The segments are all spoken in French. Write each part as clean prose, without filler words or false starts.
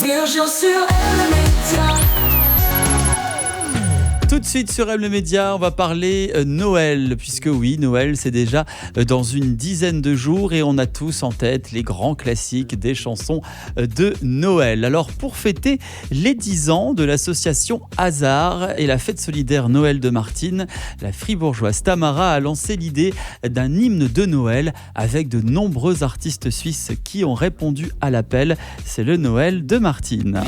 Virgile sur M Média. Tout de suite sur M le Média, on va parler Noël, puisque oui, Noël c'est déjà dans une dizaine de jours et on a tous en tête les grands classiques des chansons de Noël. Alors pour fêter les 10 ans de l'association Hasard et la fête solidaire Noël de Martine, la fribourgeoise Tamara a lancé l'idée d'un hymne de Noël avec de nombreux artistes suisses qui ont répondu à l'appel. C'est le Noël de Martine.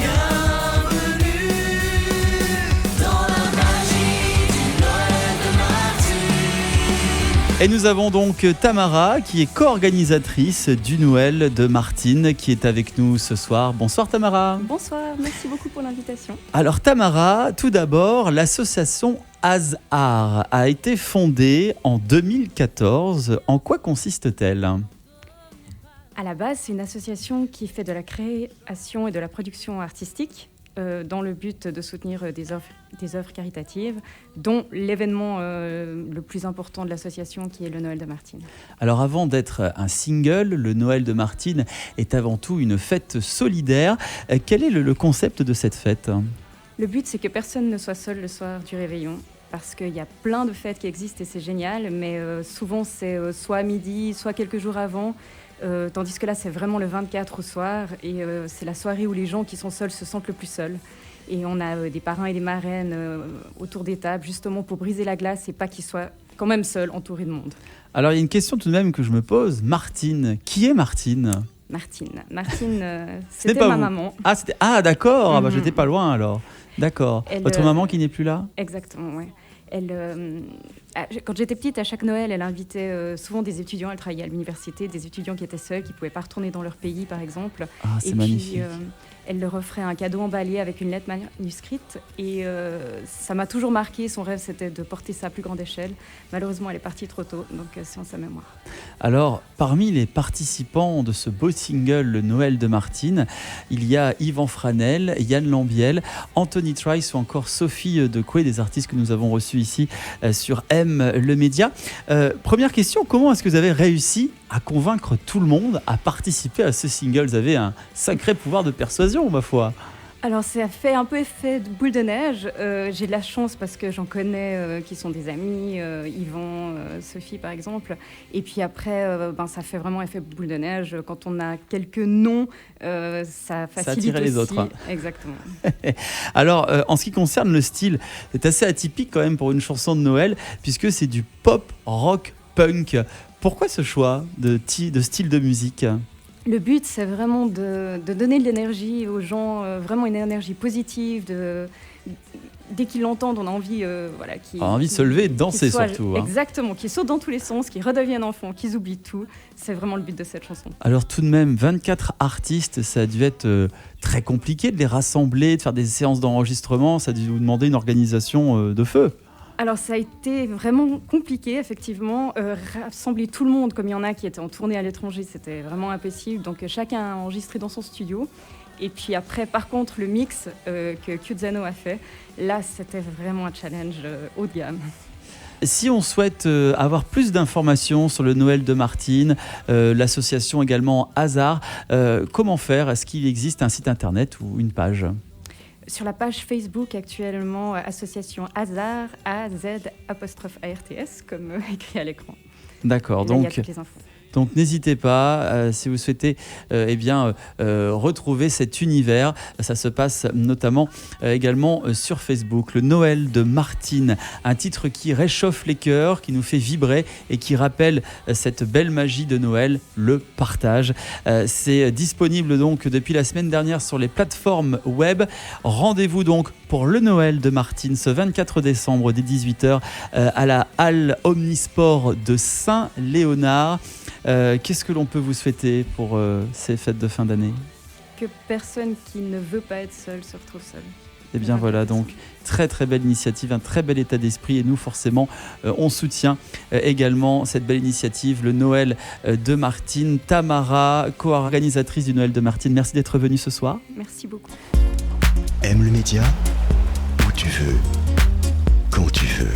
Et nous avons donc Tamara qui est co-organisatrice du Noël de Martine qui est avec nous ce soir. Bonsoir Tamara. Bonsoir, merci beaucoup pour l'invitation. Alors Tamara, tout d'abord, l'association Hasard a été fondée en 2014. En quoi consiste-t-elle ? À la base, c'est une association qui fait de la création et de la production artistique dans le but de soutenir des œuvres caritatives, dont l'événement le plus important de l'association qui est le Noël de Martine. Alors avant d'être un single, le Noël de Martine est avant tout une fête solidaire. Quel est le concept de cette fête ? Le but, c'est que personne ne soit seul le soir du réveillon, parce qu'il y a plein de fêtes qui existent et c'est génial, mais souvent c'est soit à midi, soit quelques jours avant. Tandis que là, c'est vraiment le 24 au soir et c'est la soirée où les gens qui sont seuls se sentent le plus seuls. Et on a des parrains et des marraines autour des tables, justement pour briser la glace et pas qu'ils soient quand même seuls, entourés de monde. Alors, il y a une question tout de même que je me pose. Martine, qui est Martine ? Martine, c'était ma maman. Ah d'accord, j'étais pas loin alors. D'accord. Votre maman qui n'est plus là ? Exactement, oui. Quand j'étais petite, à chaque Noël, elle invitait souvent des étudiants. Elle travaillait à l'université, des étudiants qui étaient seuls, qui ne pouvaient pas retourner dans leur pays, par exemple. Ah, c'est magnifique. Puis, elle leur offrait un cadeau emballé avec une lettre manuscrite. Et ça m'a toujours marqué. Son rêve, c'était de porter ça à plus grande échelle. Malheureusement, elle est partie trop tôt, donc c'est en sa mémoire. Alors, parmi les participants de ce beau single, le Noël de Martine, il y a Yvan Franel, Yann Lambiel, Anthony Trice ou encore Sophie Decoué, des artistes que nous avons reçus ici sur M le Média. Première question, comment est-ce que vous avez réussi à convaincre tout le monde à participer à ce single ? Vous avez un sacré pouvoir de persuasion, ma foi. Alors, ça a fait un peu effet de boule de neige. J'ai de la chance parce que j'en connais qui sont des amis, Yvan, Sophie par exemple. Et puis après, ça fait vraiment effet boule de neige. Quand on a quelques noms, ça facilite attire les autres. Exactement. Alors, en ce qui concerne le style, c'est assez atypique quand même pour une chanson de Noël, puisque c'est du pop, rock, punk. Pourquoi ce choix de style de musique ? Le but, c'est vraiment de donner de l'énergie aux gens, vraiment une énergie positive. Dès qu'ils l'entendent, on a envie, envie de se lever et de danser surtout. Exactement, qu'ils sautent dans tous les sens, qu'ils redeviennent enfants, qu'ils oublient tout. C'est vraiment le but de cette chanson. Alors tout de même, 24 artistes, ça a dû être très compliqué de les rassembler, de faire des séances d'enregistrement. Ça a dû vous demander une organisation de feu. Alors ça a été vraiment compliqué, effectivement. Rassembler tout le monde, comme il y en a qui étaient en tournée à l'étranger, c'était vraiment impossible. Donc chacun a enregistré dans son studio. Et puis après, par contre, le mix que Cuzzano a fait, là, c'était vraiment un challenge haut de gamme. Si on souhaite avoir plus d'informations sur le Noël de Martine, l'association également Hasard, comment faire ? Est-ce qu'il existe un site internet ou une page ? Sur la page Facebook actuellement, association Hasard, AZ'_ARTS, comme écrit à l'écran. D'accord, là, il y a toutes les infos. Donc n'hésitez pas, si vous souhaitez retrouver cet univers. Ça se passe notamment également sur Facebook. Le Noël de Martine, un titre qui réchauffe les cœurs, qui nous fait vibrer et qui rappelle cette belle magie de Noël, le partage. C'est disponible donc depuis la semaine dernière sur les plateformes web. Rendez-vous donc pour le Noël de Martine ce 24 décembre dès 18h à la Halle Omnisport de Saint-Léonard. Qu'est-ce que l'on peut vous souhaiter pour ces fêtes de fin d'année ? Que personne qui ne veut pas être seul se retrouve seul. Et bien voilà, donc très très belle initiative, un très bel état d'esprit et nous forcément on soutient également cette belle initiative, le Noël de Martine. Tamara, co-organisatrice du Noël de Martine, merci d'être venue ce soir. Merci beaucoup. M le Média, où tu veux, quand tu veux.